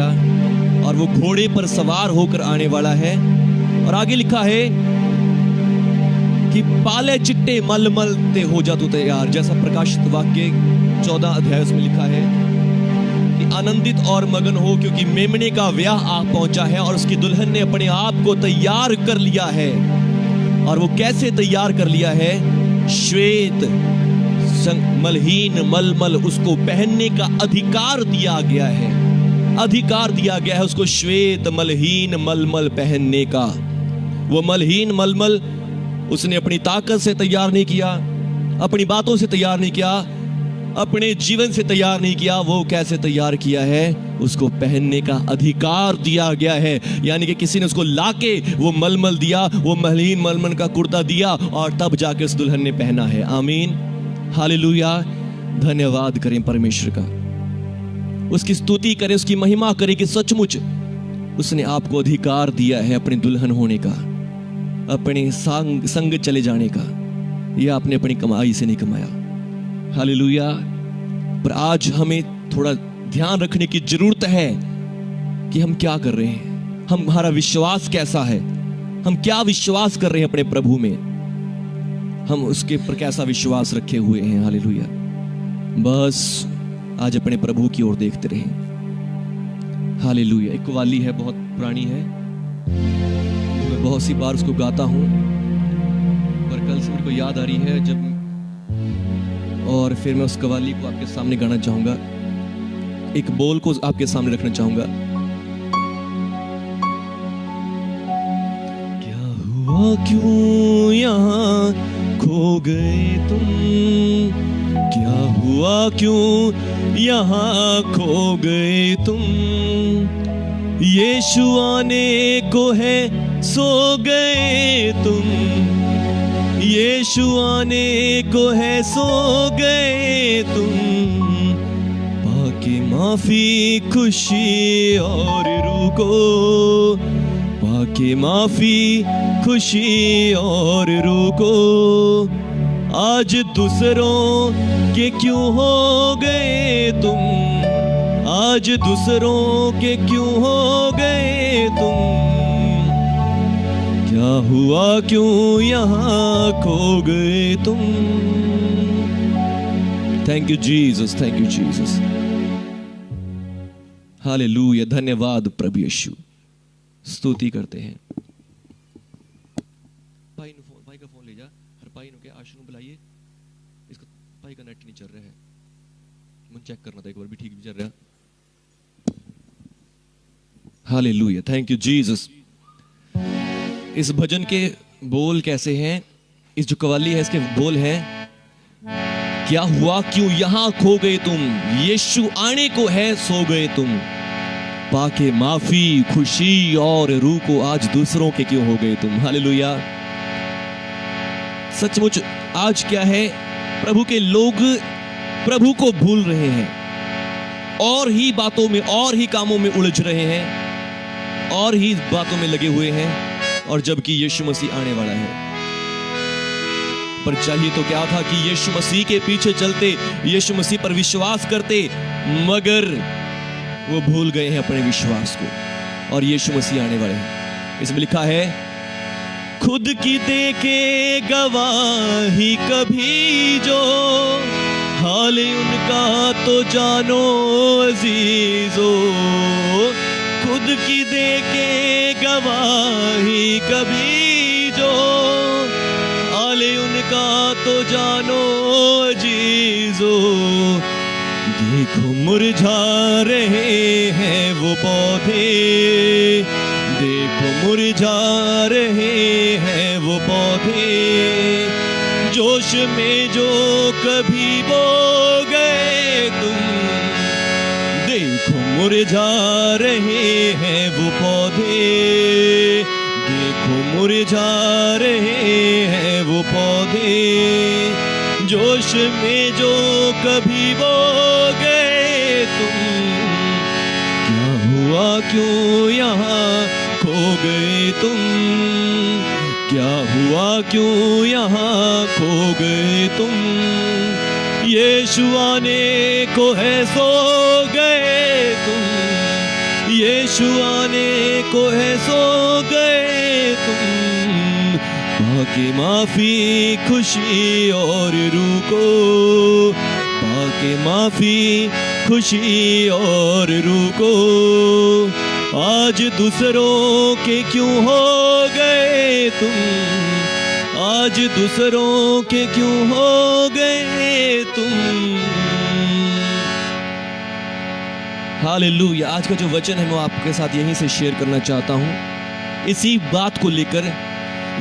Hallelujah. और वो घोड़े पर सवार होकर आने वाला है। और आगे लिखा है कि पाले चिट्टे मलमल ते हो जा तू तैयार, जैसा प्रकाशित वाक्य 14 अध्याय उसमें लिखा है कि आनंदित और मगन हो क्योंकि मेमने का ब्याह आ पहुंचा है और उसकी दुल्हन ने अपने आप को तैयार कर लिया है। और वो कैसे तैयार कर लिया है? श्वेत मलहीन मलमल उसको पहनने का अधिकार दिया गया है। अधिकार दिया गया है उसको श्वेत मलहीन मलमल पहनने का। वो मलहीन मलमल उसने अपनी ताकत से तैयार नहीं किया, अपनी बातों से तैयार नहीं किया, अपने जीवन से तैयार नहीं किया। वो कैसे तैयार किया है? उसको पहनने का अधिकार दिया गया है। यानी कि किसी ने उसको लाके वो मलमल दिया, वो मलहीन मलमल का कुर्ता दिया और तब जाके उस दुल्हन ने पहना है। आमीन, हालेलुया। धन्यवाद करें परमेश्वर का, उसकी स्तुति करें, उसकी महिमा करें कि सचमुच उसने आपको अधिकार दिया है अपनी दुल्हन होने का, अपने संग चले जाने का। यह आपने अपनी कमाई से नहीं कमाया। हालेलुया। पर आज हमें थोड़ा ध्यान रखने की जरूरत है कि हम क्या कर रहे हैं, हमारा विश्वास कैसा है, हम क्या विश्वास कर रहे हैं अपने प्रभु में, हम उसके पर कैसा विश्वास रखे हुए हैं। हालेलुया। बस आज अपने प्रभु की ओर देखते रहें। हालेलुया। एक कव्वाली है, बहुत पुरानी है, मैं बहुत सी बार उसको गाता हूं, पर कल से मेरे को याद आ रही है जब, और फिर मैं उस कव्वाली को आपके सामने गाना चाहूंगा, एक बोल को आपके सामने रखना चाहूंगा। क्या हुआ क्यों यहाँ खो गए तुम, क्या हुआ क्यों यहाँ खो गए तुम, यीशु आने को है सो गए तुम, यीशु आने को है सो गए तुम, पाके माफी खुशी और रूह को, पाके माफी खुशी और रूह को, आज दूसरों के क्यों हो गए तुम, आज दूसरों के क्यों हो गए तुम, क्या हुआ क्यों यहाँ खो गए तुम। Thank you Jesus, thank you Jesus. Hallelujah. धन्यवाद प्रभु यीशु। स्तुति करते हैं। भाई का फोन ले जा, हर भाई के आशु को बुलाइए, इसका भाई का नेट नहीं चल रहा है, मुझे चेक करना था एक बार भी ठीक भी चल रहा है। हालेलुया। Thank you Jesus. इस भजन के बोल कैसे हैं? इस जो कव्वाली है इसके बोल हैं, क्या हुआ क्यों यहाँ खो गए तुम, यीशु आने को है सो गए तुम, पाके माफी खुशी और रूह को, आज दूसरों के क्यों हो गए तुम। हालेलुया। सचमुच आज क्या है, प्रभु के लोग प्रभु को भूल रहे हैं, और ही बातों में और ही कामों में उलझ रहे हैं, और ही बातों में लगे हुए हैं, और जबकि यीशु मसीह आने वाला है। पर चाहिए तो क्या था कि यीशु मसीह के पीछे चलते, यीशु मसीह पर विश्वास करते, मगर वो भूल गए हैं अपने विश्वास को, और यीशु मसीह आने वाले हैं। इसमें लिखा है, खुद की देके गवाही कभी जो, हाल उनका तो जानो अजीजो, खुद की देके गवाही कभी जो, हाल उनका तो जानो अजीजो, देखो मुरझा रहे हैं वो पौधे, देखो मुरझा रहे हैं वो पौधे, जोश में जो कभी बो गए तुम, देखो मुरझा रहे हैं वो पौधे, देखो मुरझा रहे हैं वो पौधे, जोश में जो कभी बो गए तुम, क्या हुआ क्यों यहाँ खो गए तुम, क्या हुआ क्यों यहाँ खो गए तुम, यीशु आने को है सो गए तुम, यीशु आने को है, सो गए तुम, पाके माफी खुशी और रूह को, पाके माफी खुशी और रूह को। आज दूसरों के क्यों हो गए तुम, आज दूसरों के क्यों हो गए तुम। हालेलुया। आज का जो वचन है मैं आपके साथ यहीं से शेयर करना चाहता हूं, इसी बात को लेकर।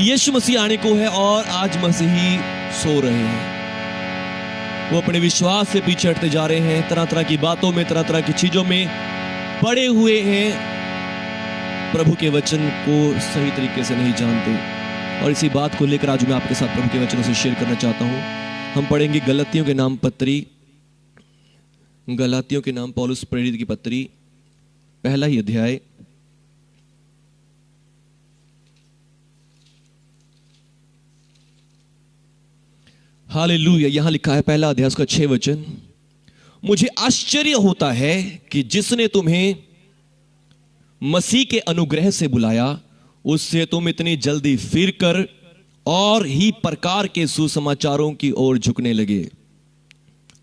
यीशु मसीह आने को है और आज मसीही सो रहे हैं। वो अपने विश्वास से पीछे हटते जा रहे हैं, तरह तरह की बातों में, तरह तरह की चीजों में पड़े हुए हैं, प्रभु के वचन को सही तरीके से नहीं जानते। और इसी बात को लेकर आज मैं आपके साथ प्रभु के वचनों से शेयर करना चाहता हूं। हम पढ़ेंगे गलातियों के नाम पत्री, गलातियों के नाम पौलुस प्रेरित की पत्री, पहला ही अध्याय, हालेलुया। यहां लिखा है पहला अध्याय उसका 6 वचन, मुझे आश्चर्य होता है कि जिसने तुम्हें मसीह के अनुग्रह से बुलाया, उससे तुम इतनी जल्दी फिरकर और ही प्रकार के सुसमाचारों की ओर झुकने लगे,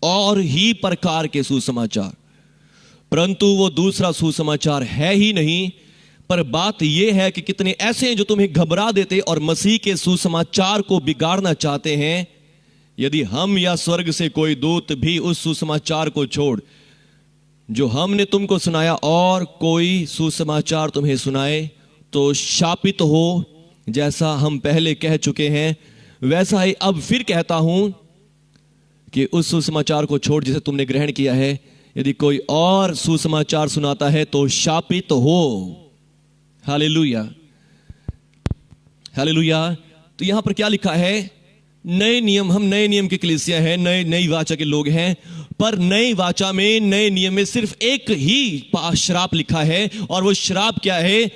और ही प्रकार के सुसमाचार। परंतु वो दूसरा सुसमाचार है ही नहीं, पर बात यह है कि कितने ऐसे हैं जो तुम्हें घबरा देते और मसीह के सुसमाचार को बिगाड़ना चाहते हैं। यदि हम या स्वर्ग से कोई दूत भी उस सुसमाचार को छोड़ जो हमने तुमको सुनाया और कोई सुसमाचार तुम्हें सुनाए, तो शापित हो। जैसा हम पहले कह चुके हैं वैसा ही अब फिर कहता हूं कि उस सुसमाचार को छोड़ जिसे तुमने ग्रहण किया है। यदि कोई और सुसमाचार सुनाता है तो शापित हो। Hallelujah, hallelujah. तो यहां पर क्या लिखा है? नए नियम, हम नए नियम की कलीसिया है, नई वाचा के लोग हैं, पर नई वाचा में, नए नियम में सिर्फ एक ही श्राप लिखा है, और वो श्राप क्या है?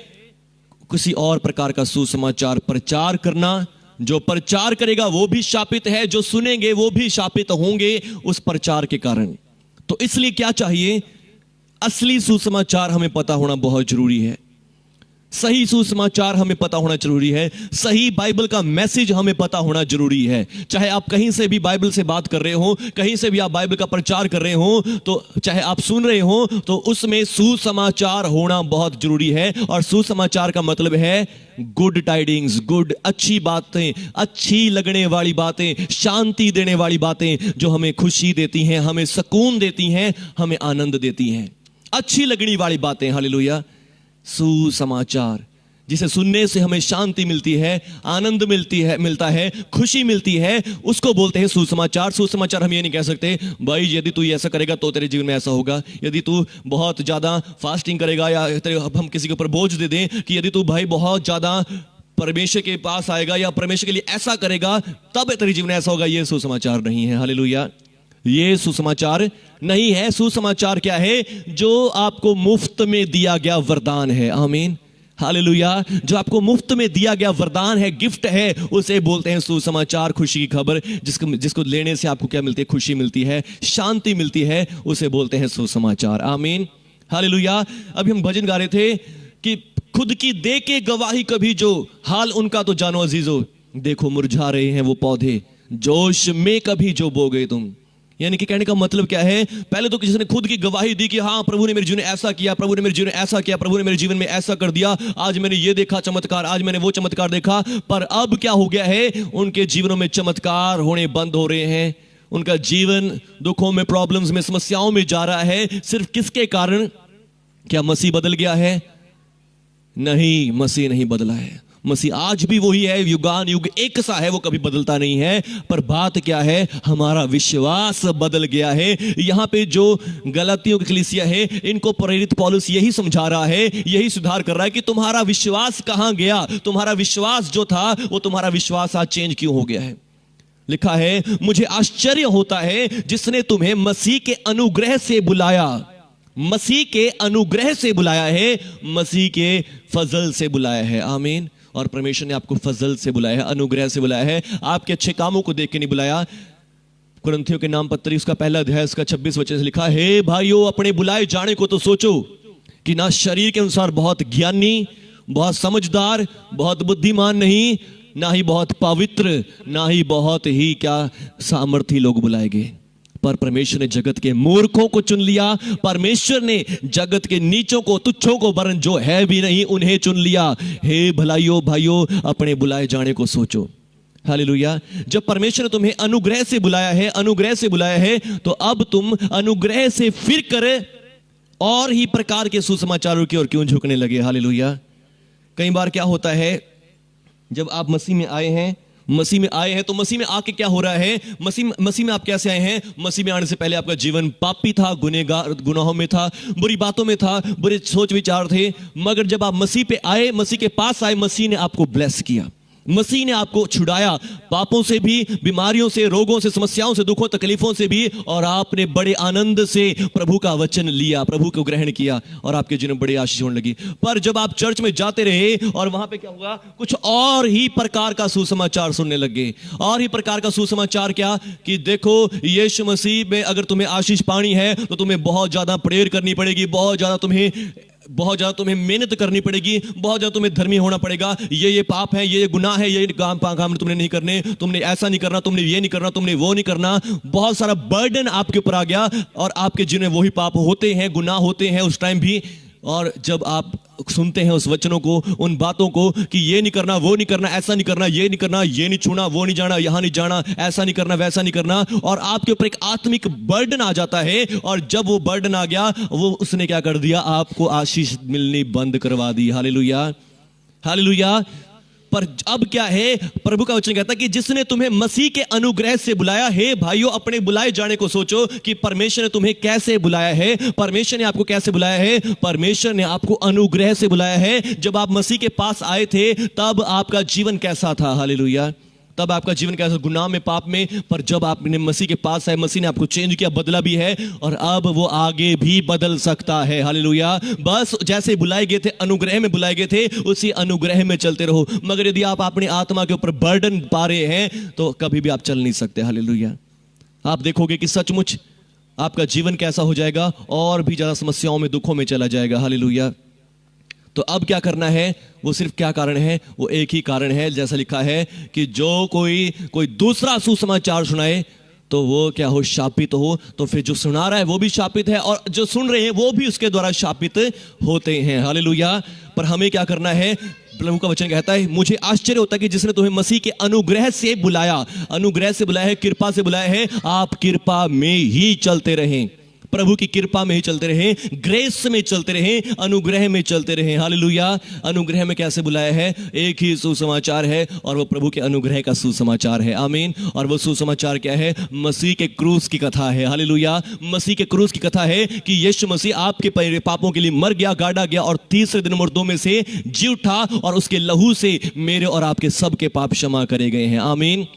किसी और प्रकार का सुसमाचार प्रचार करना। जो प्रचार करेगा वो भी शापित है, जो सुनेंगे वो भी शापित होंगे उस प्रचार के कारण। तो इसलिए क्या चाहिए? असली सुसमाचार हमें पता होना बहुत जरूरी है। सही सुसमाचार हमें पता होना जरूरी है। सही बाइबल का मैसेज हमें पता होना जरूरी है। चाहे आप कहीं से भी बाइबल से बात कर रहे हो, कहीं से भी आप बाइबल का प्रचार कर रहे हो, तो चाहे आप सुन रहे हो, तो उसमें सुसमाचार होना बहुत जरूरी है। और सुसमाचार का मतलब है गुड टाइडिंग्स, गुड, अच्छी बातें, अच्छी लगने वाली बातें, शांति देने वाली बातें, जो हमें खुशी देती हैं, हमें सुकून देती हैं, हमें आनंद देती हैं। अच्छी लगने वाली बातें, हालेलुया। सुसमाचार जिसे सुनने से हमें शांति मिलती है, आनंद मिलता है, खुशी मिलती है, उसको बोलते हैं सुसमाचार। सुसमाचार हम ये नहीं कह सकते भाई यदि तू ऐसा करेगा तो तेरे जीवन में ऐसा होगा, यदि तू बहुत ज्यादा फास्टिंग करेगा, या हम किसी के ऊपर बोझ दे दें कि यदि तू भाई बहुत ज्यादा परमेश्वर के पास आएगा या परमेश्वर के लिए ऐसा करेगा तब तेरे जीवन में ऐसा होगा। ये सुसमाचार नहीं है। हालेलुया, ये सुसमाचार नहीं है। सुसमाचार क्या है? जो आपको मुफ्त में दिया गया वरदान है। आमीन, हालेलुया। जो आपको मुफ्त में दिया गया वरदान है, गिफ्ट है, उसे बोलते हैं सुसमाचार, खुशी की खबर। जिसको लेने से आपको क्या मिलती है? खुशी मिलती है, शांति मिलती है, उसे बोलते हैं सुसमाचार। आमीन, हालेलुया। अभी हम भजन गा रहे थे कि खुद की दे के गवाही कभी जो हाल उनका तो जानो अजीजो, देखो मुरझा रहे हैं वो पौधे, जोश में कभी जो बो गए तुम। यानी कि कहने का मतलब क्या है? पहले तो किसी ने खुद की गवाही दी कि हाँ प्रभु ने मेरे जीवन में ऐसा किया, प्रभु ने मेरे जीवन में ऐसा किया, प्रभु ने मेरे जीवन में ऐसा कर दिया, आज मैंने ये देखा चमत्कार, आज मैंने वो चमत्कार देखा। पर अब क्या हो गया है? उनके जीवनों में चमत्कार होने बंद हो रहे हैं। उनका जीवन दुखों में, प्रॉब्लम्स में, समस्याओं में जा रहा है। सिर्फ किसके कारण? क्या मसीह बदल गया है? नहीं, मसीह नहीं बदला है। मसीह आज भी वही है, युगान युग एक सा है, वो कभी बदलता नहीं है। पर बात क्या है? हमारा विश्वास बदल गया है। यहां पे जो गलातियों की कलीसिया है, इनको प्रेरित पौलुस यही समझा रहा है, यही सुधार कर रहा है कि तुम्हारा विश्वास कहां गया? तुम्हारा विश्वास जो था वो तुम्हारा विश्वास आज चेंज क्यों हो गया है? लिखा है, मुझे आश्चर्य होता है जिसने तुम्हें मसीह के अनुग्रह से बुलाया। मसीह के अनुग्रह से बुलाया है, मसीह के फजल से बुलाया है। आमीन। और परमेश्वर ने आपको फजल से बुलाया है, अनुग्रह से बुलाया है, आपके अच्छे कामों को देख के नहीं बुलाया। कुरिन्थियों के नाम पत्री उसका पहला अध्याय उसका 26 वचन से लिखा है, भाइयों अपने बुलाए जाने को तो सोचो। कि ना शरीर के अनुसार बहुत ज्ञानी, बहुत समझदार, बहुत बुद्धिमान नहीं, ना ही बहुत पवित्र, ना ही बहुत ही क्या सामर्थी लोग बुलाए गए, पर परमेश्वर ने जगत के मूर्खों को चुन लिया। परमेश्वर ने जगत के नीचों को, तुच्छों को, वरन जो है भी नहीं उन्हें चुन लिया। हे भलाइयों भाइयों, अपने बुलाए जाने को सोचो। हालेलुया। जब परमेश्वर ने तुम्हें अनुग्रह से बुलाया है, अनुग्रह से बुलाया है, तो अब तुम अनुग्रह से फिर कर और ही प्रकार के सुसमाचारों की ओर क्यों झुकने लगे। हालेलुया। कई बार क्या होता है, जब आप मसीह में आए हैं, तो मसीह में आके क्या हो रहा है, मसीह में आप कैसे आए हैं? मसीह में आने से पहले आपका जीवन पापी था, गुनाहों में था, बुरी बातों में था, बुरे सोच विचार थे। मगर जब आप मसीह पे आए, मसीह के पास आए, मसीह ने आपको ब्लेस किया, मसीह ने आपको छुड़ाया पापों से भी, बीमारियों से, रोगों से, समस्याओं से, दुखों तकलीफों से भी, और आपने बड़े आनंद से प्रभु का वचन लिया, प्रभु को ग्रहण किया, और आपके जीवन में बड़ी आशीष होने लगी। पर जब आप चर्च में जाते रहे और वहां पे क्या हुआ, कुछ और ही प्रकार का सुसमाचार सुनने लगे। और ही प्रकार का सुसमाचार क्या, कि देखो यीशु मसीह में अगर तुम्हें आशीष पानी है तो तुम्हें बहुत ज्यादा प्रेयर करनी पड़ेगी, बहुत ज्यादा तुम्हें मेहनत करनी पड़ेगी, बहुत ज्यादा तुम्हें धर्मी होना पड़ेगा, ये पाप है, ये गुनाह है, ये काम तुमने नहीं करने, तुमने ऐसा नहीं करना, तुमने ये नहीं करना, तुमने वो नहीं करना। बहुत सारा बर्डन आपके ऊपर आ गया, और आपके जिन्हें वही पाप होते हैं, गुनाह होते हैं उस टाइम भी। और जब आप सुनते हैं उस वचनों को, उन बातों को, कि ये नहीं करना, वो नहीं करना, ऐसा नहीं करना, ये नहीं करना, ये नहीं छूना, वो नहीं जाना, यहां नहीं जाना, ऐसा नहीं करना, वैसा नहीं करना, और आपके ऊपर एक आत्मिक बर्डन आ जाता है। और जब वो बर्डन आ गया, वो उसने क्या कर दिया, आपको आशीष मिलनी बंद करवा दी। Hallelujah, hallelujah. पर अब क्या है, प्रभु का वचन कहता है कि जिसने तुम्हें मसीह के अनुग्रह से बुलाया है, भाइयों अपने बुलाए जाने को सोचो कि परमेश्वर ने तुम्हें कैसे बुलाया है। परमेश्वर ने आपको कैसे बुलाया है? परमेश्वर ने आपको अनुग्रह से बुलाया है। जब आप मसीह के पास आए थे तब आपका जीवन कैसा था? हालेलुया। तब आपका जीवन कैसा? गुनाह में, पाप में। पर जब आपने मसीह के पास आए, मसीह ने आपको चेंज किया, बदला भी है, और अब वो आगे भी बदल सकता है। हालेलुया। बस जैसे बुलाए गए थे, अनुग्रह में बुलाए गए थे, उसी अनुग्रह में चलते रहो। मगर यदि आप अपनी आत्मा के ऊपर बर्डन पा रहे हैं तो कभी भी आप चल नहीं सकते। हालेलुया। आप देखोगे कि सचमुच आपका जीवन कैसा हो जाएगा, और भी ज्यादा समस्याओं में, दुखों में चला जाएगा। हालेलुया। तो अब क्या करना है? वो सिर्फ क्या कारण है? वो एक ही कारण है, जैसा लिखा है कि जो कोई दूसरा सुसमाचार सुनाए तो वो क्या हो? शापित हो। तो फिर जो सुना रहा है वो भी शापित है, और जो सुन रहे हैं वो भी उसके द्वारा शापित होते हैं। हालेलुया। पर हमें क्या करना है? प्रभु का वचन कहता है, मुझे आश्चर्य होता है कि जिसने तुम्हें मसीह के अनुग्रह से बुलाया, अनुग्रह से बुलाया है, कृपा से बुलाया है, आप कृपा में ही चलते रहें, प्रभु की कृपा में ही चलते रहें, ग्रेस में चलते रहें, अनुग्रह में चलते रहें। हालेलुया। अनुग्रह में कैसे बुलाया है? एक ही सुसमाचार है, और वो प्रभु के अनुग्रह का सुसमाचार है। आमीन। और वो सुसमाचार क्या है? मसीह के क्रूस की कथा है। हालेलुया। मसीह के क्रूस की कथा है कि यीशु मसीह आपके पापों के लिए मर गया, गाड़ा गया, और तीसरे दिन मुर्दों में से जी उठा, और उसके लहू से मेरे और आपके सबके पाप क्षमा करे गए हैं। आमीन।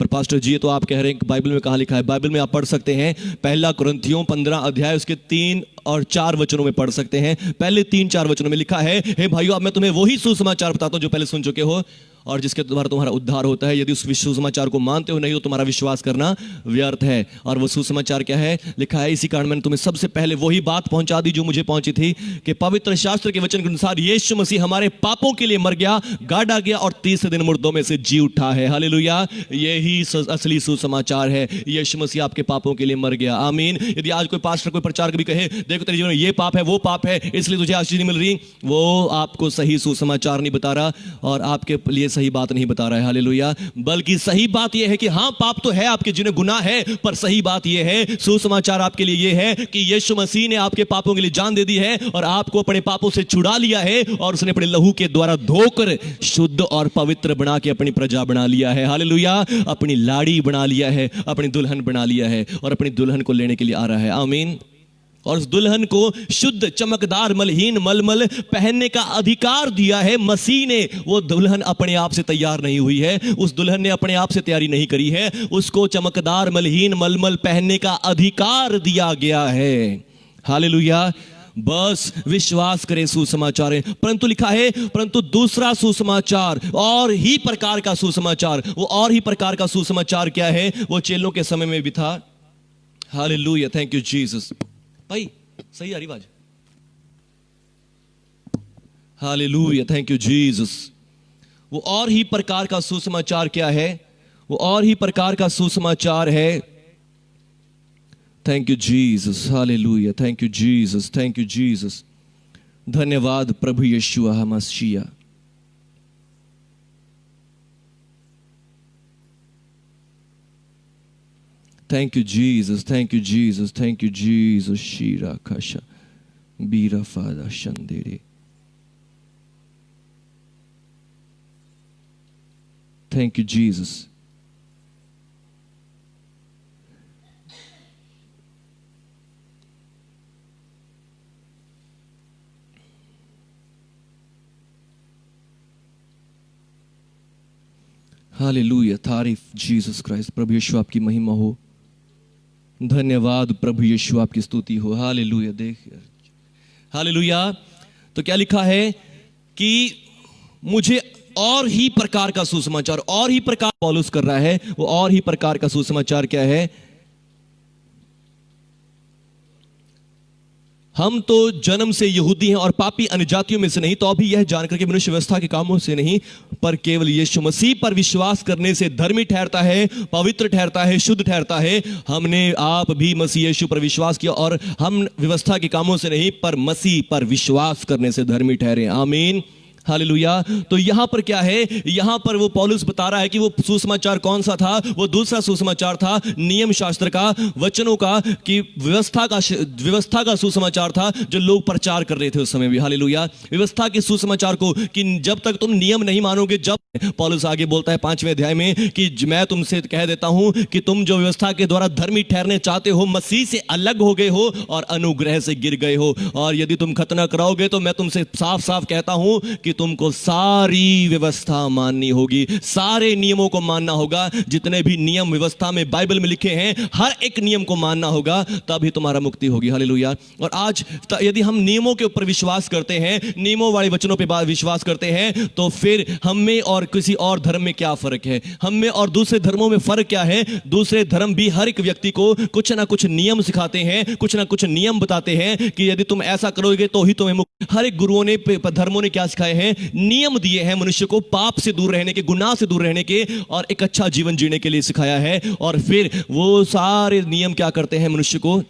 पर पास्टर जी, तो आप कह रहे हैं कि बाइबल में कहाँ लिखा है? बाइबल में आप पढ़ सकते हैं, पहला कुरिन्थियों 15 अध्याय उसके 3 और 4 वचनों में पढ़ सकते हैं। पहले 3-4 वचनों में लिखा है, हे भाइयों, अब मैं तुम्हें वही सुसमाचार बताता हूं जो पहले सुन चुके हो, और जिसके द्वारा तुम्हारा उद्धार होता है। यदि उस सुसमाचार को मानते हो, नहीं तो तुम्हारा विश्वास करना व्यर्थ है। और वो सुसमाचार क्या है? लिखा है, इसी कारण मैंने तुम्हें सबसे पहले वही बात पहुंचा दी जो मुझे पहुंची थी, कि पवित्र शास्त्र के वचन के अनुसार यीशु मसीह हमारे पापों के लिए मर गया, गाड़ा गया, और तीसरे दिन मुर्दों में से जी उठा है। हालेलुया। यही असली सुसमाचार है। यीशु मसीह आपके पापों के लिए मर गया। आमीन। यदि आज कोई पास्टर, कोई प्रचारक भी कहे, देखो तेरे जीवन में ये पाप है, वो पाप है, इसलिए तुझे आशीष नहीं मिल रही, वो आपको सही सुसमाचार नहीं बता रहा, और आपके लिए सही बात नहीं बता रहा है। हालेलुया। बल्कि सही बात यह है कि हाँ, पाप तो है, आपके जिन्हें गुनाह है, पर सही बात यह है, सुसमाचार आपके लिए यह है कि यीशु मसीह ने आपके पापों के लिए जान दे दी है, और आपको अपने पापों से छुड़ा लिया है, और उसने अपने लहू के द्वारा धोकर शुद्ध और पवित्र बना के अपनी प्रजा बना लिया है। हालेलुया। अपनी लाड़ी बना लिया है, अपनी दुल्हन बना लिया है, और अपनी दुल्हन को लेने के लिए आ रहा है। आमीन। और उस दुल्हन को शुद्ध, चमकदार, मलहीन, मलमल पहनने का अधिकार दिया है मसीह ने। वो दुल्हन अपने आप से तैयार नहीं हुई है, उस दुल्हन ने अपने आप से तैयारी नहीं करी है, उसको चमकदार, मलहीन, मलमल पहनने का अधिकार दिया गया है। हालेलुया। बस विश्वास करें सुसमाचार। परंतु लिखा है, परंतु दूसरा सुसमाचार, और ही प्रकार का सुसमाचार। वो और ही प्रकार का सुसमाचार क्या है? वो चेलों के समय में भी था। हालेलुया। Thank you Jesus. भाई सही आ रही आवाज? Hallelujah, thank you Jesus. वो और ही प्रकार का सुसमाचार क्या है? वो और ही प्रकार का सुसमाचार है। Thank you Jesus, hallelujah, thank you Jesus, thank you Jesus. धन्यवाद प्रभु यीशु मसीह। Thank you, Jesus. Thank you, Jesus. Thank you, Jesus. Shira kasha. Bira fada shandere. Thank you, Jesus. Hallelujah, तारीफ जीसस क्राइस्ट। प्रभु यीशु आपकी महिमा हो। धन्यवाद प्रभु यीशु, आपकी स्तुति हो। हालेलुया, देख हालेलुया। तो क्या लिखा है कि मुझे और ही प्रकार का सुसमाचार, और ही प्रकार पौलुस कर रहा है। वो और ही प्रकार का सुसमाचार क्या है? हम तो जन्म से यहूदी हैं और पापी अन्य जातियों में से नहीं, तो अभी यह जानकर कि मनुष्य व्यवस्था के कामों से नहीं पर केवल यीशु मसीह पर विश्वास करने से धर्मी ठहरता है, पवित्र ठहरता है, शुद्ध ठहरता है। हमने आप भी मसीह यीशु पर विश्वास किया और हम व्यवस्था के कामों से नहीं पर मसीह पर विश्वास करने से धर्मी ठहरे। आमीन, हालेलुया। तो यहां पर क्या है? यहां पर वो पौलुस बता रहा है कि वो सुसमाचार कौन सा था? वो दूसरा सुसमाचार था, नियम शास्त्र का, वचनों का, कि व्यवस्था का सुसमाचार था जो लोग प्रचार कर रहे थे उस समय भी। हालेलुया। व्यवस्था के सुसमाचार को कि जब तक तुम नियम नहीं मानोगे, जब पौलुस आगे बोलता है 5वें अध्याय में कि मैं तुमसे कह देता हूं कि तुम जो व्यवस्था के द्वारा धर्मी ठहरने चाहते हो, मसीह से अलग हो गए हो और अनुग्रह से गिर गए हो। और यदि तुम खतना कराओगे तो मैं तुमसे साफ साफ कहता हूं कि तुमको सारी व्यवस्था माननी होगी, सारे नियमों को मानना होगा। जितने भी नियम व्यवस्था में बाइबल में लिखे हैं, हर एक नियम को मानना होगा, तभी तुम्हारा मुक्ति होगी। हालेलुया। और आज यदि हम नियमों के ऊपर विश्वास करते हैं, नियमों वाले वचनों पर विश्वास करते हैं, तो फिर हम में और किसी और धर्म में क्या फर्क है? हम में और दूसरे धर्मों में फर्क क्या है? दूसरे धर्म भी हर एक व्यक्ति को कुछ ना कुछ नियम सिखाते हैं, कुछ ना कुछ नियम बताते हैं कि यदि तुम ऐसा करोगे तो ही तुम्हें मुक्ति। हर एक गुरुओं ने, धर्मों ने क्या सिखाए हैं? नियम दिए हैं मनुष्य को पाप से दूर रहने के, गुनाह से दूर रहने के और एक अच्छा जीवन जीने के लिए सिखाया है। और फिर वो सारे नियम क्या करते हैं मनुष्य को?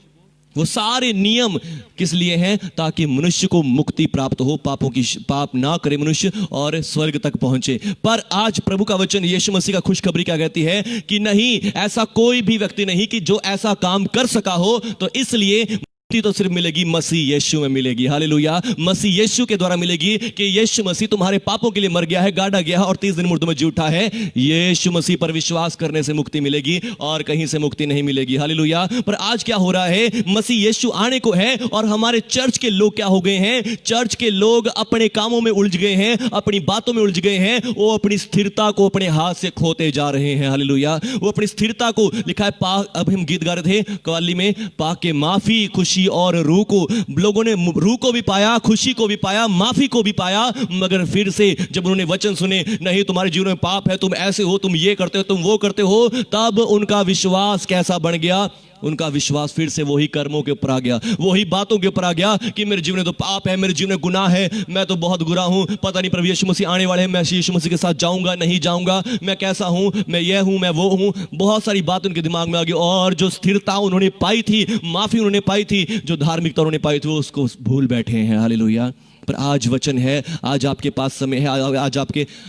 वो सारे नियम किस लिए हैं? ताकि मनुष्य को मुक्ति प्राप्त हो, पाप ना करे मनुष्य और स्वर्ग तक पहुंचे। पर आज प्रभु का वचन, यीशु मसीह का खुशखबरी क्या कहती है कि नहीं, ऐसा कोई भी व्यक्ति नहीं कि जो ऐसा काम कर सका हो। तो इसलिए तो सिर्फ मिलेगी मसीह यीशु में मिलेगी। हालेलुया। मसीह यीशु के द्वारा मिलेगी कि यीशु मसीह तुम्हारे पापों के लिए मर गया है, गाड़ा गया है और 30 दिन मुर्दों में जी उठा है। यीशु मसीह पर विश्वास करने से मुक्ति मिलेगी और कहीं से मुक्ति नहीं मिलेगी। हालेलुया। पर आज क्या हो रहा है? मसीह यीशु आने को है और हमारे चर्च के लोग क्या हो गए हैं? चर्च के लोग अपने कामों में उलझ गए हैं, अपनी बातों में उलझ गए हैं। वो अपनी स्थिरता को अपने हाथ से खोते जा रहे हैं। हालेलुया। वो अपनी स्थिरता को, लिखा है अब हम गीत गा रहे थे कव्वाली में, पाके माफी खुशी और रूह को, लोगों ने रूह को भी पाया, खुशी को भी पाया, माफी को भी पाया। मगर फिर से जब उन्होंने वचन सुने, नहीं तुम्हारे जीवन में पाप है, तुम ऐसे हो, तुम ये करते हो, तुम वो करते हो, तब उनका विश्वास कैसा बन गया? उनका विश्वास फिर से वही कर्मों के ऊपर आ गया, वही बातों के ऊपर आ गया कि मेरे जीवन में तो पाप है, मेरे जीवन में गुनाह है, मैं तो बहुत बुरा हूं, पता नहीं प्रभु यीशु मसीह आने वाले हैं, मैं यीशु मसीह के साथ जाऊंगा नहीं जाऊंगा, मैं कैसा हूं, मैं ये हूं, मैं वो हूं। बहुत सारी बात उनके दिमाग में आ गई और जो स्थिरता उन्होंने पाई थी, माफी उन्होंने पाई थी, जो धार्मिकता उन्होंने पाई थी, वो उसको भूल बैठे हैं। हालेलुया। पर आज वचन है, आज आपके पास समय है,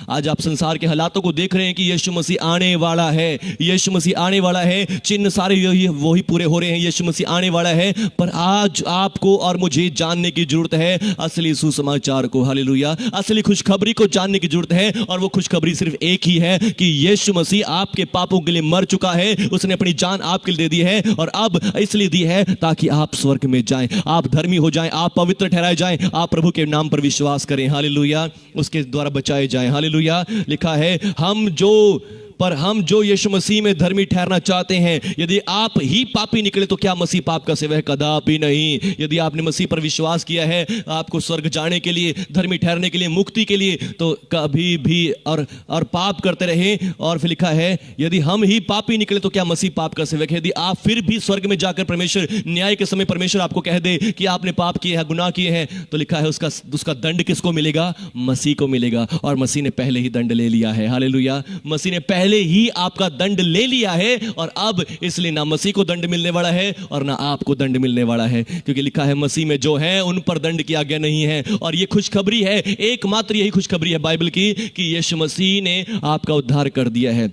आज आप संसार के हालातों को देख रहे हैं कि यीशु मसीह आने वाला है, यीशु मसीह आने वाला है, चिन्ह सारे वही पूरे हो रहे हैं, यीशु मसीह आने वाला है। पर आज आपको और मुझे जानने की जरूरत है असली सुसमाचार को। हालेलुया। असली खुशखबरी को जानने की जरूरत है और वो खुशखबरी सिर्फ एक ही है कि यीशु मसीह आपके पापों के लिए मर चुका है, उसने अपनी जान आपके लिए दे दी है और अब इसलिए दी है ताकि आप स्वर्ग में जाएं, आप धर्मी हो जाएं, आप पवित्र ठहराए जाएं, आप प्रभु के नाम पर विश्वास करें। हालेलुया। उसके द्वारा बचाए जाएं। हालेलुया। लिखा है हम जो पर हम जो यीशु मसीह में धर्मी ठहरना चाहते हैं, यदि आप ही पापी निकले तो क्या मसीह पाप का सेवक? कदापि नहीं। यदि आपने मसीह पर विश्वास किया है आपको स्वर्ग जाने के लिए, धर्मी ठहरने के लिए, मुक्ति के लिए, तो कभी भी और पाप करते रहे। और फिर लिखा है यदि हम ही पापी निकले तो क्या मसीह पाप का सेवक है? यदि आप फिर भी स्वर्ग में जाकर परमेश्वर न्याय के समय परमेश्वर आपको कह दे कि आपने पाप किए हैं, गुनाह किए हैं, तो लिखा है उसका दंड किसको मिलेगा? मसीह को मिलेगा। और मसीह ने पहले ही दंड ले लिया है। हालेलुया। मसीह ने पहले ही आपका दंड ले लिया है और अब इसलिए ना मसीह को दंड मिलने वाला है और ना आपको दंड मिलने वाला है, क्योंकि लिखा है मसीह में जो है उन पर दंड की आज्ञा नहीं है। और ये खुशखबरी है, एकमात्र यही खुशखबरी है बाइबल की कि यीशु मसीह ने आपका उद्धार कर दिया है।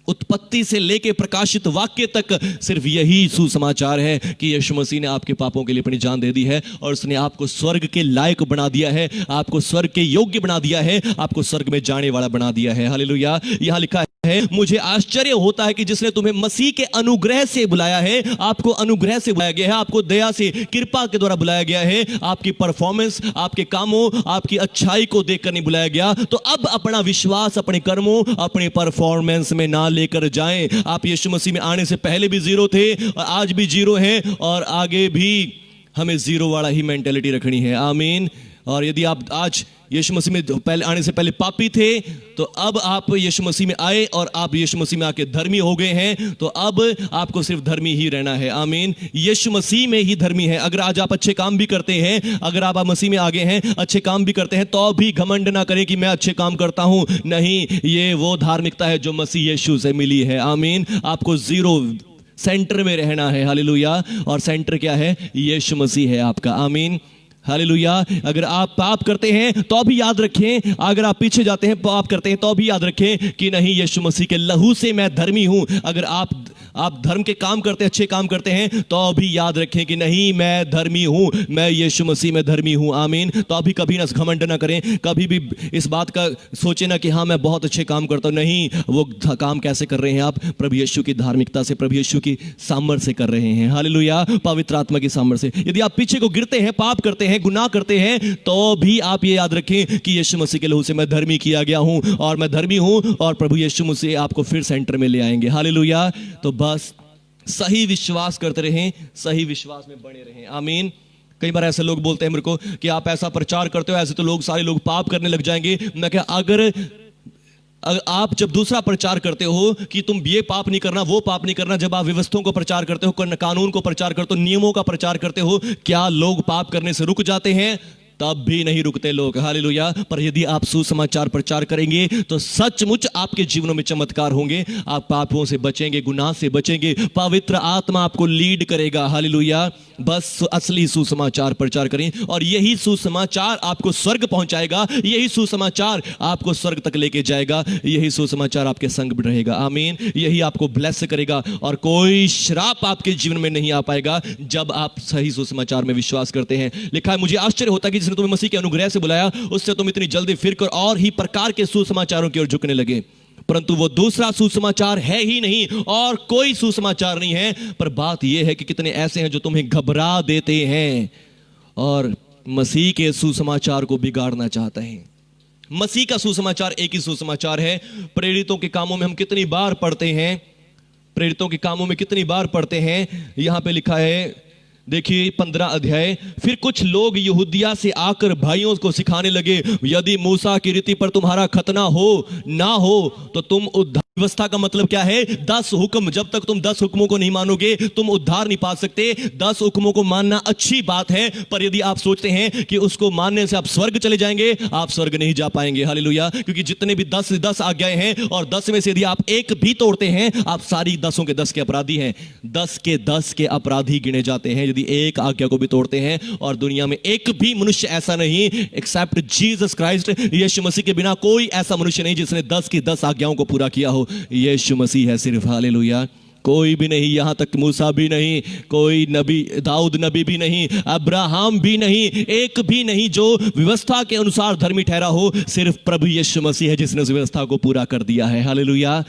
उत्पत्ति से लेके प्रकाशित वाक्य तक सिर्फ यही सुसमाचार है कि यीशु मसीह ने आपके पापों के लिए अपनी जान दे दी है और उसने आपको स्वर्ग के लायक बना दिया है, आपको स्वर्ग के योग्य बना दिया है, आपको स्वर्ग में जाने वाला बना दिया है। हालेलुया। यहां लिखा है मुझे आश्चर्य होता है कि जिसने तुम्हें मसीह के अनुग्रह से बुलाया है, आपको अनुग्रह से बुलाया गया है, आपको दया से, कृपा के द्वारा बुलाया गया है, आपकी परफॉर्मेंस, आपके कामों, आपकी अच्छाई को देखकर नहीं बुलाया गया। तो अब अपना विश्वास अपने कर्मों, अपने परफॉर्मेंस में ना लेकर जाएं। आप यीशु मसीह में आने से पहले भी जीरो थे और आज भी जीरो हैं और आगे भी हमें जीरो वाला ही मेंटेलिटी रखनी है। आमीन। और यदि आप आज यीशु मसीह में पहले आने से पहले पापी थे तो अब आप यीशु मसीह में आए और आप यीशु मसीह में आके धर्मी हो गए हैं, तो अब आपको सिर्फ धर्मी ही रहना है। आमीन। यीशु मसीह में ही धर्मी है। अगर आज आप अच्छे काम भी करते हैं, अगर आप मसीह में आगे हैं, अच्छे काम भी करते हैं, तो भी घमंड ना करें कि मैं अच्छे काम करता हूं। नहीं, ये वो धार्मिकता है जो मसीह यीशु से मिली है। आमीन। आपको जीरो सेंटर में रहना है। हालेलुया। और सेंटर क्या है? यीशु मसीह है आपका। आमीन। हालेलुया। अगर आप पाप करते हैं तो भी याद रखें, अगर आप पीछे जाते हैं पाप करते हैं तो भी याद रखें कि नहीं, यीशु मसीह के लहू से मैं धर्मी हूं। अगर आप धर्म के काम करते हैं, अच्छे काम करते हैं, तो भी याद रखें कि नहीं, मैं धर्मी हूं, मैं यीशु मसीह में धर्मी हूं। आमीन। तो अभी कभी ना घमंड ना करें, कभी भी इस बात का सोचे ना कि हाँ मैं बहुत अच्छे काम करता हूं। नहीं, वो काम कैसे कर रहे हैं आप? प्रभु यीशु की धार्मिकता से, प्रभु यीशु की सामर्थ से कर रहे हैं। हालेलुया। पवित्र आत्मा की सामर्थ से। यदि आप पीछे को गिरते हैं, पाप करते हैं, गुनाह करते हैं, तो भी आप ये याद रखें कि यीशु मसीह के लहू से मैं धर्मी किया गया हूं और मैं धर्मी हूं और प्रभु यीशु मसीह आपको फिर सेंटर में ले आएंगे। हालेलुया। तो बस सही विश्वास करते रहें, सही विश्वास में बने रहें। आमीन। कई बार ऐसे लोग बोलते हैं मेरे को कि आप ऐसा प्रचार करते हो, ऐसे तो सारे लोग पाप करने लग जाएंगे। मैं क्या, अगर आप जब दूसरा प्रचार करते हो कि तुम ये पाप नहीं करना, वो पाप नहीं करना, जब आप व्यवस्थाओं को प्रचार करते हो, कानून को प्रचार करते हो, नियमों का प्रचार करते हो, क्या लोग पाप करने से रुक जाते हैं? तब भी नहीं रुकते लोग। हालेलुया। पर यदि आप सुसमाचार प्रचार करेंगे तो सचमुच आपके जीवनों में चमत्कार होंगे। आप पापों से बचेंगे, गुनाह से बचेंगे, पवित्र आत्मा आपको लीड करेगा। हालेलुया। बस असली सुसमाचार प्रचार करें और यही सुसमाचार आपको स्वर्ग पहुंचाएगा, यही सुसमाचार आपको स्वर्ग तक लेके जाएगा, यही सुसमाचार आपके संग भी रहेगा। आमीन। यही आपको ब्लेस करेगा और कोई श्राप आपके जीवन में नहीं आ पाएगा जब आप सही सुसमाचार में विश्वास करते हैं। लिखा है मुझे आश्चर्य होता है कि जिसने तुम्हें मसीह के अनुग्रह से बुलाया उससे तुम इतनी जल्दी फिरकर और ही प्रकार के सुसमाचारों की ओर झुकने लगे। परंतु वो दूसरा सुसमाचार है ही नहीं और कोई सुसमाचार नहीं है। पर बात यह है कि कितने ऐसे हैं जो तुम्हें घबरा देते हैं और मसीह के सुसमाचार को बिगाड़ना चाहते हैं। मसीह का सुसमाचार एक ही सुसमाचार है। प्रेरितों के कामों में हम कितनी बार पढ़ते हैं, प्रेरितों के कामों में कितनी बार पढ़ते हैं। यहां पे लिखा है, देखिए 15 अध्याय, फिर कुछ लोग यहूदिया से आकर भाइयों को सिखाने लगे, यदि मूसा की रीति पर तुम्हारा खतना हो ना हो तो तुम उद्धार। व्यवस्था का मतलब क्या है? 10 हुक्म। जब तक तुम 10 हुक्मों को नहीं मानोगे तुम उद्धार नहीं पा सकते। 10 हुक्मों को मानना अच्छी बात है, पर यदि आप सोचते हैं कि उसको मानने से आप स्वर्ग चले जाएंगे, आप स्वर्ग नहीं जा पाएंगे। हालेलुया। क्योंकि जितने भी 10 आज्ञाएं हैं और 10 में से यदि आप एक भी तोड़ते हैं, आप सारी 10 के 10 के अपराधी हैं। 10 के 10 के अपराधी गिने जाते हैं यदि एक आज्ञा को भी तोड़ते हैं। और दुनिया में एक भी मनुष्य ऐसा नहीं, एक्सेप्ट जीसस क्राइस्ट, यीशु मसीह के बिना कोई ऐसा मनुष्य नहीं जिसने 10 की 10 आज्ञाओं को पूरा किया हो। यीशु मसीह है सिर्फ। हालेलुया। कोई भी नहीं, यहां तक मूसा भी नहीं, कोई नबी, दाऊद नबी भी नहीं, अब्राहम भी नहीं, एक भी नहीं जो व्यवस्था के अनुसार धर्मी ठहरा हो। सिर्फ प्रभु यीशु मसीह है जिसने उस व्यवस्था को पूरा कर दिया है। हालेलुया।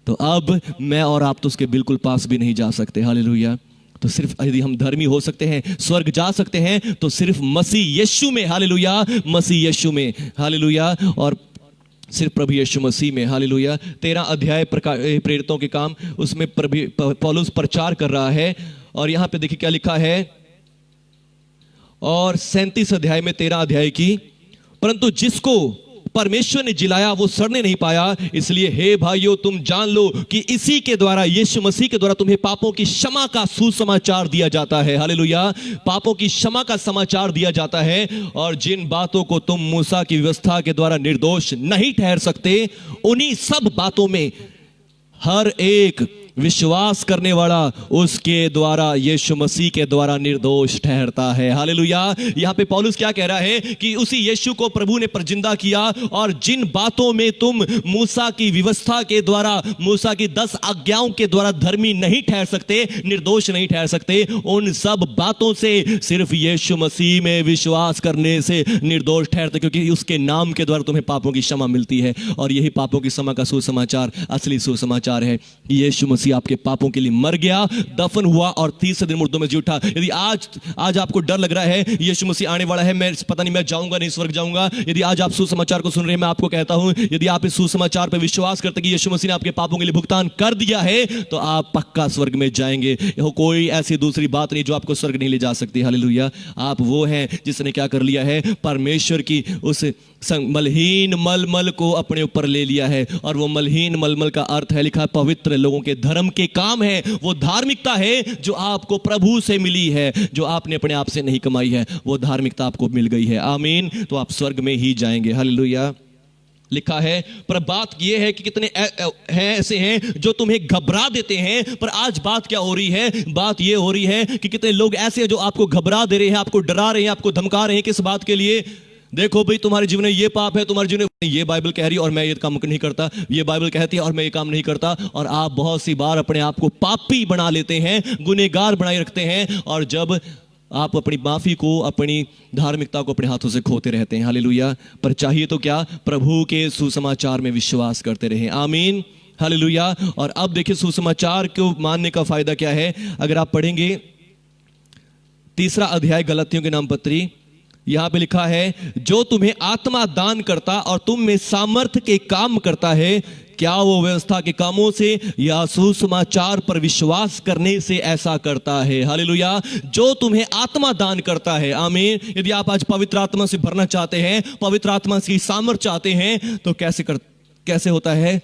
तो अब मैं और आप तो उसके बिल्कुल पास भी नहीं जा सकते। हालेलुया। तो सिर्फ यदि हम धर्मी हो सकते हैं, स्वर्ग जा सकते हैं, तो सिर्फ मसीह यीशु में। हालेलुया। मसीह यीशु में। हालेलुया। और सिर्फ प्रभु यीशु मसीह में। हालेलुया। 13 अध्याय प्रेरितों के काम, उसमें पौलुस प्रचार कर रहा है। और यहां पे देखिए क्या लिखा है, और 37 अध्याय में 13 अध्याय की, परंतु जिसको परमेश्वर ने जिलाया वो सड़ने नहीं पाया, इसलिए हे भाइयों तुम जान लो कि इसी के द्वारा, यीशु मसीह के द्वारा तुम्हें पापों की क्षमा का सुसमाचार दिया जाता है। हालेलुया। पापों की क्षमा का समाचार दिया जाता है। और जिन बातों को तुम मूसा की व्यवस्था के द्वारा निर्दोष नहीं ठहर सकते, उन्हीं सब बातों में हर एक विश्वास करने वाला उसके द्वारा, यीशु मसीह के द्वारा निर्दोष ठहरता है। हालेलुया। यहां पे पौलुस क्या कह रहा है कि उसी यीशु को प्रभु ने जिंदा किया, और जिन बातों में तुम मूसा की व्यवस्था के द्वारा, मूसा की 10 आज्ञाओं के द्वारा धर्मी नहीं ठहर सकते, निर्दोष नहीं ठहर सकते, उन सब बातों से सिर्फ यीशु मसीह में विश्वास करने से निर्दोष ठहरते, क्योंकि उसके नाम के द्वारा तुम्हें पापों की क्षमा मिलती है। और यही पापों की क्षमा का सुसमाचार, असली सुसमाचार है। यीशु मसीह आपके पापों के लिए मर गया, दफन हुआ और तीसरे दिन मुर्दों में जी उठा। यदि आज आपको डर लग रहा है यीशु मसीह आने वाला है, मैं पता नहीं मैं जाऊंगा नहीं स्वर्ग जाऊंगा, यदि आज आप सुसमाचार को सुन रहे हैं, मैं आपको कहता हूं, यदि आप इस सुसमाचार पर विश्वास करते कि यीशु मसीह ने आपके पापों के लिए भुगतान कर दिया है, तो आप पक्का स्वर्ग में जाएंगे। कोई ऐसी दूसरी बात नहीं जो आपको स्वर्ग नहीं ले जा सकती। हालेलुया। आप वो हैं जिसने क्या कर लिया है, परमेश्वर की उस मलहीन मलमल को अपने ऊपर ले लिया है। और वो मलहीन मलमल का अर्थ है, लिखा है, पवित्र लोगों के धर्म के काम है। वो धार्मिकता है जो आपको प्रभु से मिली है, जो आपने अपने आप से नहीं कमाई है, वो धार्मिकता आपको मिल गई है। आमीन। तो आप स्वर्ग में ही जाएंगे। हालेलुया। लिखा है, पर बात यह है कि कितने हैं ऐसे हैं जो तुम्हें घबरा देते हैं। पर आज बात क्या हो रही है, बात यह हो रही है कि कितने लोग ऐसे हैं जो आपको घबरा दे रहे हैं, आपको डरा रहे हैं, आपको धमका रहे हैं। किस बात के लिए? देखो भाई, तुम्हारे जीवन में ये पाप है, तुम्हारे जीवन में ये बाइबल कह रही है और मैं ये काम नहीं करता, ये बाइबल कहती है और मैं ये काम नहीं करता। और आप बहुत सी बार अपने आप को पापी बना लेते हैं, गुनहगार बनाए रखते हैं, और जब आप अपनी माफी को, अपनी धार्मिकता को अपने हाथों से खोते रहते हैं। हालेलुया। पर चाहिए तो क्या, प्रभु के सुसमाचार में विश्वास करते रहें। आमीन। हालेलुया। और अब देखिए सुसमाचार को मानने का फायदा क्या है। अगर आप पढ़ेंगे 3 अध्याय गलतियों के नाम पत्री, यहां पे लिखा है, जो तुम्हें आत्मा दान करता और तुम में सामर्थ्य के काम करता है, क्या वो व्यवस्था के कामों से या सुसमाचार पर विश्वास करने से ऐसा करता है? हालेलुया। जो तुम्हें आत्मा दान करता है। आमीन। यदि आप आज पवित्र आत्मा से भरना चाहते हैं, पवित्र आत्मा की सामर्थ्य चाहते हैं, तो कैसे होता है?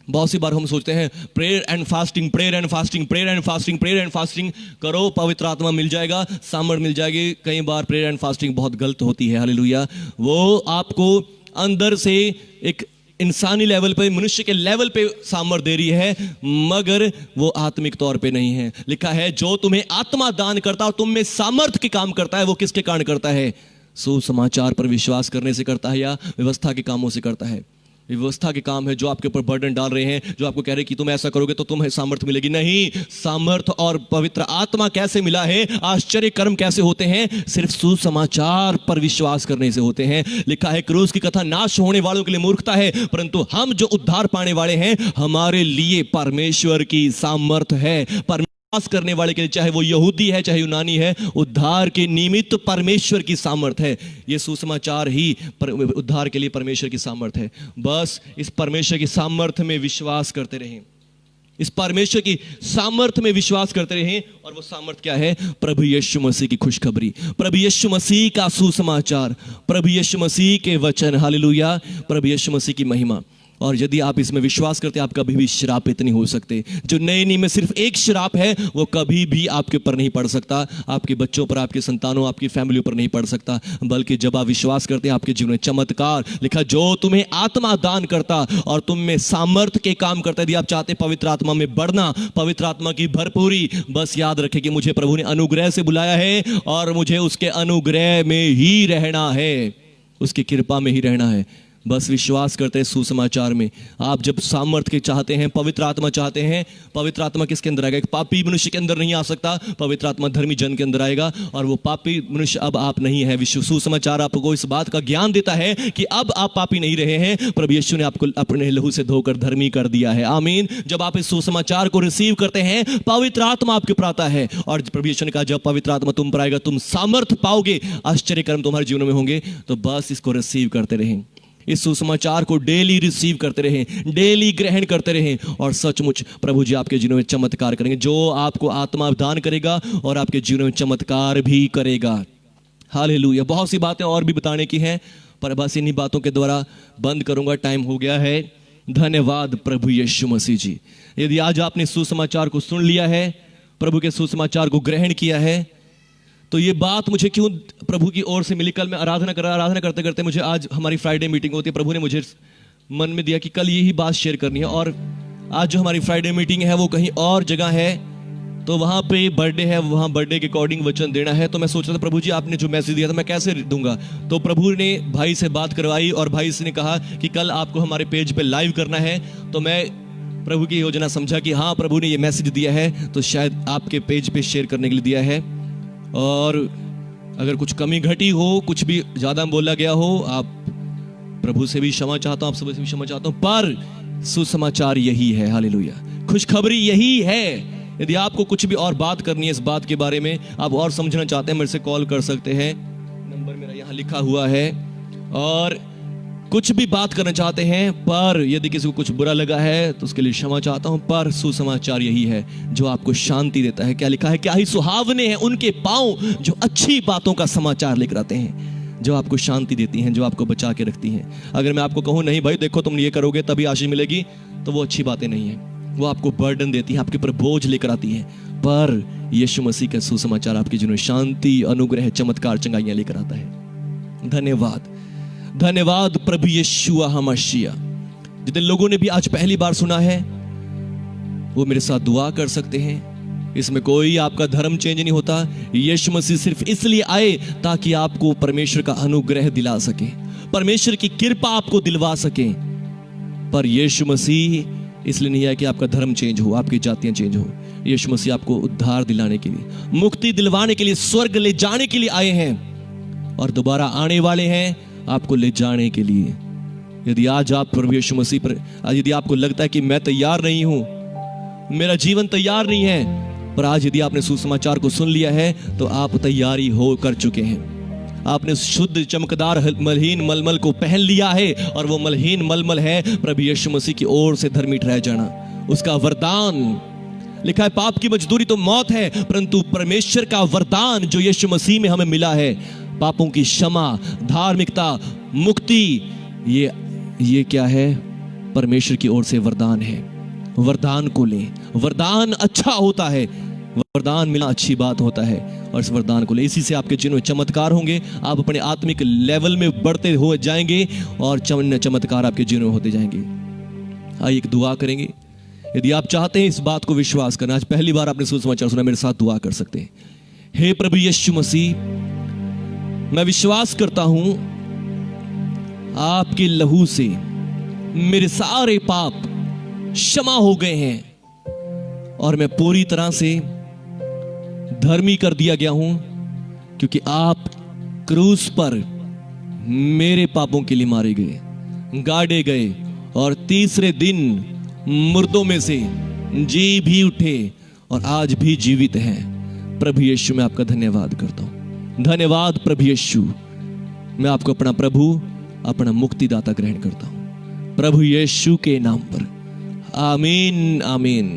बहुत सी बार हम सोचते हैं prayer and fasting, prayer and fasting, prayer and fasting, prayer and fasting करो, पवित्र आत्मा मिल जाएगा, सामर्थ्य मिल जाएगी। कई बार प्रेयर एंड फास्टिंग बहुत गलत होती है। हालेलुया। वो आपको अंदर से एक इंसानी लेवल पे, मनुष्य के लेवल पे सामर्थ्य दे रही है, मगर वो आत्मिक तौर पे नहीं है। लिखा है, जो तुम्हें आत्मा दान करता और तुम में सामर्थ्य के काम करता है, वो किसके कारण करता है? सुसमाचार पर विश्वास करने से करता है या व्यवस्था के कामों से करता है? व्यवस्था के काम है जो आपके ऊपर बर्डन डाल रहे हैं, जो आपको कह रहे हैं कि तुम ऐसा करोगे तो तुम्हें सामर्थ्य मिलेगी। नहीं, सामर्थ्य और पवित्र आत्मा कैसे मिला है, आश्चर्य कर्म कैसे होते हैं? सिर्फ सुसमाचार पर विश्वास करने से होते हैं। लिखा है, क्रूस की कथा नाश होने वालों के लिए मूर्खता है, परंतु हम जो उद्धार पाने वाले हैं, हमारे लिए परमेश्वर की सामर्थ्य है। विश्वास करने वाले के लिए, चाहे वो यहूदी है चाहे यूनानी है, उद्धार के निमित्त परमेश्वर की सामर्थ है। ये सुसमाचार ही उद्धार के लिए परमेश्वर की सामर्थ है। बस इस परमेश्वर की सामर्थ में विश्वास करते रहें, इस परमेश्वर की सामर्थ्य में विश्वास करते रहें। और वो सामर्थ्य क्या है? प्रभु यीशु मसीह की खुशखबरी, प्रभु यीशु मसीह का सुसमाचार, प्रभु यीशु मसीह के वचन। हालेलुया। प्रभु यीशु मसीह की महिमा। और यदि आप इसमें विश्वास करते हैं, आप कभी भी श्रापित नहीं हो सकते। जो नए नियम में सिर्फ एक श्राप है, वो कभी भी आपके ऊपर नहीं पड़ सकता, आपके बच्चों पर, आपके संतानों, आपकी फैमिली पर नहीं पड़ सकता। बल्कि जब आप विश्वास करते हैं, आपके जीवन में चमत्कार। लिखा, जो तुम्हें आत्मा दान करता और तुम में सामर्थ्य के काम करता। यदि आप चाहते पवित्र आत्मा में बढ़ना, पवित्र आत्मा की भरपूरी, बस याद रखें कि मुझे प्रभु ने अनुग्रह से बुलाया है और मुझे उसके अनुग्रह में ही रहना है, उसकी कृपा में ही रहना है। बस विश्वास करते हैं सुसमाचार में। आप जब सामर्थ्य के चाहते हैं, पवित्र आत्मा चाहते हैं, पवित्र आत्मा किसके अंदर आएगा? एक पापी मनुष्य के अंदर नहीं आ सकता, पवित्र आत्मा धर्मी जन के अंदर आएगा। और वो पापी मनुष्य अब आप नहीं है। सुसमाचार आपको इस बात का ज्ञान देता है कि अब आप पापी नहीं रहे हैं, प्रभु यीशु ने आपको अपने लहू से धोकर धर्मी कर दिया है। आमीन। जब आप इस सुसमाचार को रिसीव करते हैं, पवित्र आत्मा आपके ऊपर आता है। और प्रभु यीशु ने कहा, जब पवित्र आत्मा तुम पर आएगा, तुम सामर्थ्य पाओगे, आश्चर्य कर्म तुम्हारे जीवन में होंगे। तो बस इसको रिसीव करते रहें, इस सुसमाचार को डेली रिसीव करते रहें, डेली ग्रहण करते रहें, और सचमुच प्रभु जी आपके जीवन में चमत्कार करेंगे, जो आपको आत्मा दान करेगा और आपके जीवन में चमत्कार भी करेगा। हालेलुया। बहुत सी बातें और भी बताने की हैं, पर बस इन्हीं बातों के द्वारा बंद करूंगा, टाइम हो गया है। धन्यवाद प्रभु यीशु मसीह जी। यदि आज आपने सुसमाचार को सुन लिया है, प्रभु के सुसमाचार को ग्रहण किया है, तो ये बात मुझे क्यों प्रभु की ओर से मिली। कल मैं आराधना करते करते मुझे, आज हमारी फ्राइडे मीटिंग होती है, प्रभु ने मुझे मन में दिया कि कल यही बात शेयर करनी है, और आज जो हमारी फ्राइडे मीटिंग है वो कहीं और जगह है, तो वहाँ पे बर्थडे है, वहाँ बर्थडे के अकॉर्डिंग वचन देना है। तो मैं सोच रहा था प्रभु जी आपने जो मैसेज दिया था मैं कैसे दूंगा, तो प्रभु ने भाई से बात करवाई और भाई से ने कहा कि कल आपको हमारे पेज पे लाइव करना है। तो मैं प्रभु की योजना समझा कि हाँ प्रभु ने ये मैसेज दिया है, तो शायद आपके पेज पे शेयर करने के लिए दिया है। और अगर कुछ कमी घटी हो, कुछ भी ज़्यादा बोला गया हो, आप प्रभु से भी क्षमा चाहता हूँ, आप सबसे भी क्षमा चाहता हूँ, पर सुसमाचार यही है। हालेलुया। खुशखबरी यही है। यदि आपको कुछ भी और बात करनी है इस बात के बारे में, आप और समझना चाहते हैं, मेरे से कॉल कर सकते हैं, नंबर मेरा यहाँ लिखा हुआ है। और कुछ भी बात करना चाहते हैं, पर यदि किसी को कुछ बुरा लगा है तो उसके लिए क्षमा चाहता हूं, पर सुसमाचार यही है जो आपको शांति देता है। क्या लिखा है, क्या ही सुहावने हैं उनके पांव जो अच्छी बातों का समाचार लेकर आते हैं, जो आपको शांति देती हैं, जो आपको बचा के रखती हैं। अगर मैं आपको कहूं नहीं भाई देखो तुम ये करोगे तभी आशीष मिलेगी, तो वो अच्छी बातें नहीं है, वो आपको बर्डन देती है, आपके ऊपर बोझ लेकर आती है। पर यीशु मसीह का सुसमाचार आपके जीवन में शांति, अनुग्रह, चमत्कार, चंगाइयां लेकर आता है। धन्यवाद, धन्यवाद प्रभु यीशु मसीह। जितने लोगों ने भी आज पहली बार सुना है वो मेरे साथ दुआ कर सकते हैं। इसमें कोई आपका धर्म चेंज नहीं होता। यीशु मसीह सिर्फ इसलिए आए ताकि आपको परमेश्वर का अनुग्रह दिला सके, परमेश्वर की कृपा आपको दिलवा सके। पर यीशु मसीह इसलिए नहीं आया कि आपका धर्म चेंज हो, आपकी जातियां चेंज हो। यीशु मसीह आपको उद्धार दिलाने के लिए, मुक्ति दिलवाने के लिए, स्वर्ग ले जाने के लिए आए हैं, और दोबारा आने वाले हैं आपको ले जाने के लिए। यदि आज आप प्रभु यीशु मसीह पर, यदि आपको लगता है कि मैं तैयार नहीं हूं, मेरा जीवन तैयार नहीं है, पर आज यदि आपने सुसमाचार को सुन लिया है तो आप तैयारी हो कर चुके हैं। आपने शुद्ध चमकदार मलहीन मलमल को पहन लिया है, और वो मलहीन मलमल है प्रभु यीशु मसीह की ओर से धर्मी ठहराया जाना, उसका वरदान। लिखा है पाप की मजदूरी तो मौत है, परंतु परमेश्वर का वरदान जो यीशु मसीह में हमें मिला है, पापों की क्षमा, धार्मिकता, मुक्ति, ये क्या है, परमेश्वर की ओर से वरदान है। वरदान को लें, वरदान अच्छा होता है, वरदान मिलना अच्छी बात होता है, और इस वरदान को लें। इसी से आपके जीवन में चमत्कार होंगे, आप अपने आत्मिक लेवल में बढ़ते हो जाएंगे, और चमत्कार आपके जीवन में होते जाएंगे। आइए एक दुआ करेंगे। यदि आप चाहते हैं इस बात को विश्वास करना, आज पहली बार आपने सुसमाचार सुना, मेरे साथ दुआ कर सकते हैं। हे प्रभु यीशु मसीह, मैं विश्वास करता हूं आपके लहू से मेरे सारे पाप क्षमा हो गए हैं, और मैं पूरी तरह से धर्मी कर दिया गया हूं, क्योंकि आप क्रूस पर मेरे पापों के लिए मारे गए, गाड़े गए, और तीसरे दिन मुर्दों में से जी भी उठे, और आज भी जीवित हैं। प्रभु यीशु मैं आपका धन्यवाद करता हूं। धन्यवाद प्रभु यीशु, मैं आपको अपना प्रभु, अपना मुक्तिदाता ग्रहण करता हूं, प्रभु यीशु के नाम पर। आमीन, आमीन।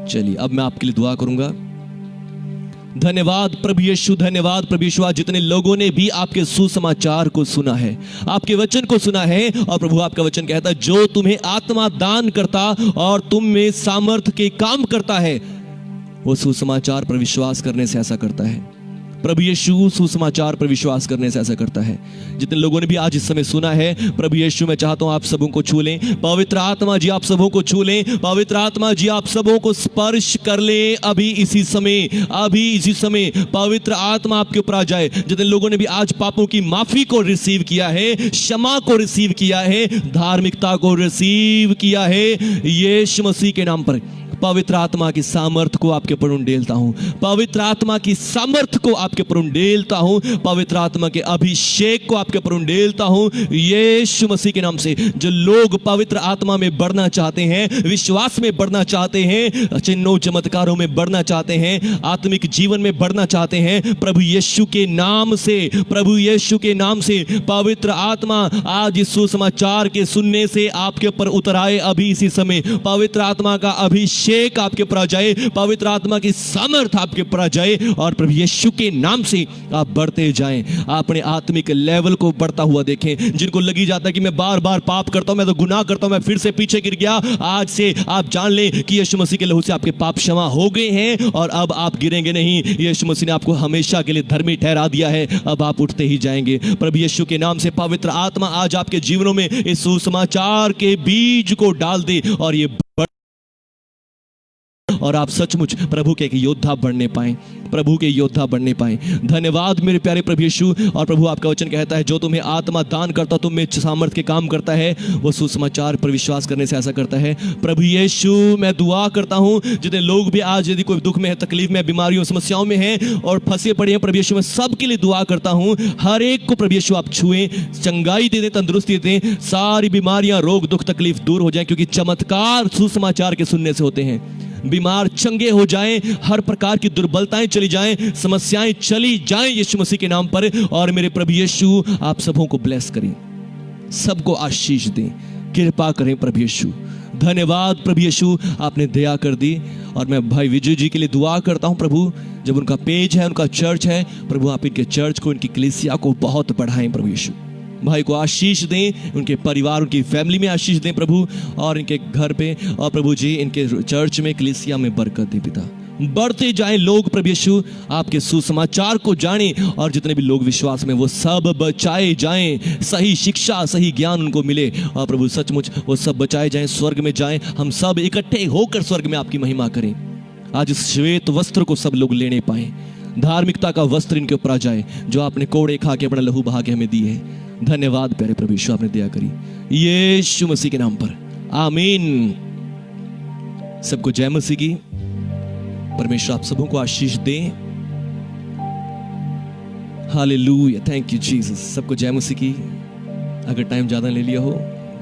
चलिए अब मैं आपके लिए दुआ करूंगा। धन्यवाद प्रभु यीशु, धन्यवाद प्रभु यीशु। आज जितने लोगों ने भी आपके सुसमाचार को सुना है, आपके वचन को सुना है, और प्रभु आपका वचन कहता है जो तुम्हें आत्मा दान करता और तुम में सामर्थ्य के काम करता है, वो सुसमाचार पर विश्वास करने से ऐसा करता है। प्रभु यीशु सुसमाचार पर विश्वास करने से ऐसा करता है। जितने लोगों ने भी आज इस समय सुना है, प्रभु यीशु मैं चाहता हूं आप सबों को छू लें। पवित्र आत्मा जी आप सबों को छू लें, पवित्र आत्मा जी आप सबों को स्पर्श कर ले अभी इसी समय, अभी इसी समय पवित्र आत्मा आपके ऊपर आ जाए। जितने लोगों ने भी आज पापों की माफी को रिसीव किया है, क्षमा को रिसीव किया है, धार्मिकता को रिसीव किया है, यीशु मसीह के नाम पर पवित्र आत्मा की सामर्थ को आपके ऊपर उंडेलता हूं, पवित्र आत्मा की सामर्थ को आपके ऊपर उंडेलता हूं, पवित्र आत्मा के अभिषेक को आपके ऊपर उंडेलता हूं यीशु मसीह के नाम से। जो लोग पवित्र आत्मा में बढ़ना चाहते हैं, विश्वास में बढ़ना चाहते हैं, चिन्हों चमत्कारों में बढ़ना चाहते हैं, आत्मिक जीवन में बढ़ना चाहते हैं, प्रभु यीशु के नाम से, प्रभु यीशु के नाम से पवित्र आत्मा आज इस सुसमाचार के सुनने से आपके ऊपर उतर आए। अभी इसी समय पवित्र आत्मा का अभिषेक आपके ऊपर आ जाए, पवित्र आत्मा की सामर्थ आपके ऊपर आ जाए और प्रभु यीशु के नाम से आप बढ़ते जाएं, अपने आत्मिक लेवल को बढ़ता हुआ देखें। जिनको लगी जाता है कि मैं बार बार पाप करता हूं, मैं तो गुनाह करता हूं, मैं फिर से पीछे गिर गया, आज से आप जान लें कि यीशु मसीह के लहू से आपके पाप क्षमा हो गए हैं और अब आप गिरेंगे नहीं। यीशु मसीह ने आपको हमेशा के लिए धर्मी ठहरा दिया है, अब आप उठते ही जाएंगे। प्रभु यीशु के नाम से पवित्र आत्मा आज आपके जीवनों में इस सुसमाचार के बीज को डाल दे और ये और आप सचमुच प्रभु के एक योद्धा बनने पाएं, प्रभु के योद्धा बनने पाएं। धन्यवाद मेरे प्यारे प्रभु यीशु। और प्रभु आपका वचन कहता है जो तुम्हें आत्मा दान करता, तुम में सामर्थ के काम करता है, वो सुसमाचार पर विश्वास करने से ऐसा करता है। प्रभु यीशु मैं दुआ करता हूं जितने लोग भी आज यदि कोई दुख में है, तकलीफ में, बीमारियों, समस्याओं में हैं और फंसे पड़े हैं, प्रभु यीशु मैं सबके लिए दुआ करता हूं, हर एक को प्रभु यीशु आप छुएं, चंगाई दे दें, तंदुरुस्ती दे दें, सारी बीमारियां, रोग, दुख, तकलीफ दूर हो जाएं, क्योंकि चमत्कार सुसमाचार के सुनने से होते हैं। बीमार चंगे हो जाएं, हर प्रकार की दुर्बलताएं चली जाएं, समस्याएं चली जाएं यीशु मसीह के नाम पर। और मेरे प्रभु यीशु आप सबों को ब्लेस करें, सबको आशीष दें, कृपा करें प्रभु यीशु। धन्यवाद प्रभु यीशु, आपने दया कर दी। और मैं भाई विजय जी के लिए दुआ करता हूं प्रभु, जब उनका पेज है, उनका चर्च है, प्रभु आप इनके चर्च को, इनकी कलीसिया को बहुत बढ़ाएं प्रभु यीशु। भाई को आशीष दें, उनके परिवार, उनकी फैमिली में आशीष दें प्रभु, और इनके घर पे, और प्रभु जी इनके चर्च में, कलीसिया में बरकत दे पिता। बढ़ते जाएं लोग प्रभु यीशु, आपके सुसमाचार को जानें, और जितने भी लोग विश्वास में वो सब बचाए जाएं, सही शिक्षा, सही ज्ञान उनको मिले, और प्रभु सचमुच वो सब बचाए जाएं, स्वर्ग में जाएं, हम सब इकट्ठे होकर स्वर्ग में आपकी महिमा करें। आज इस श्वेत वस्त्र को सब लोग लेने पाए, धार्मिकता का वस्त्र इनके ऊपर आ जाए, जो आपने कोड़े खा के अपना लहू बहा के हमें दी है। धन्यवाद प्यारे प्रभु यीशु, आपने दया करी यीशु मसीह के नाम पर, आमीन। सबको जय मसीह की। परमेश्वर आप सबों को आशीष दे। Hallelujah, thank you Jesus. सबको जय मसीह की। अगर टाइम ज्यादा ले लिया हो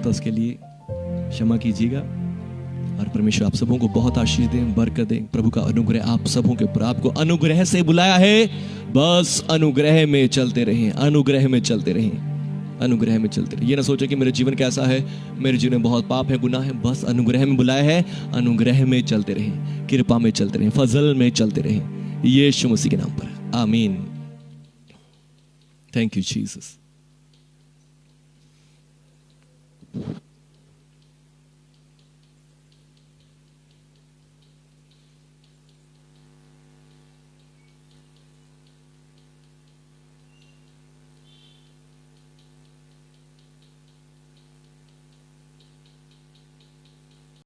तो उसके लिए क्षमा कीजिएगा। और परमेश्वर आप सबों को बहुत आशीष दें, बरकत दें। प्रभु का अनुग्रह आप सबों के ऊपर, आपको अनुग्रह से बुलाया है, बस अनुग्रह में चलते रहें, अनुग्रह में चलते रहें, अनुग्रह में चलते रहें। ये ना सोचो कि मेरे जीवन कैसा है, मेरे जीवन में बहुत पाप है, गुनाह है, बस अनुग्रह में बुलाया है, अनुग्रह में चलते रहें, कृपा में चलते रहें, फजल में चलते रहें, यीशु मसीह के नाम पर, आमीन। Thank you Jesus.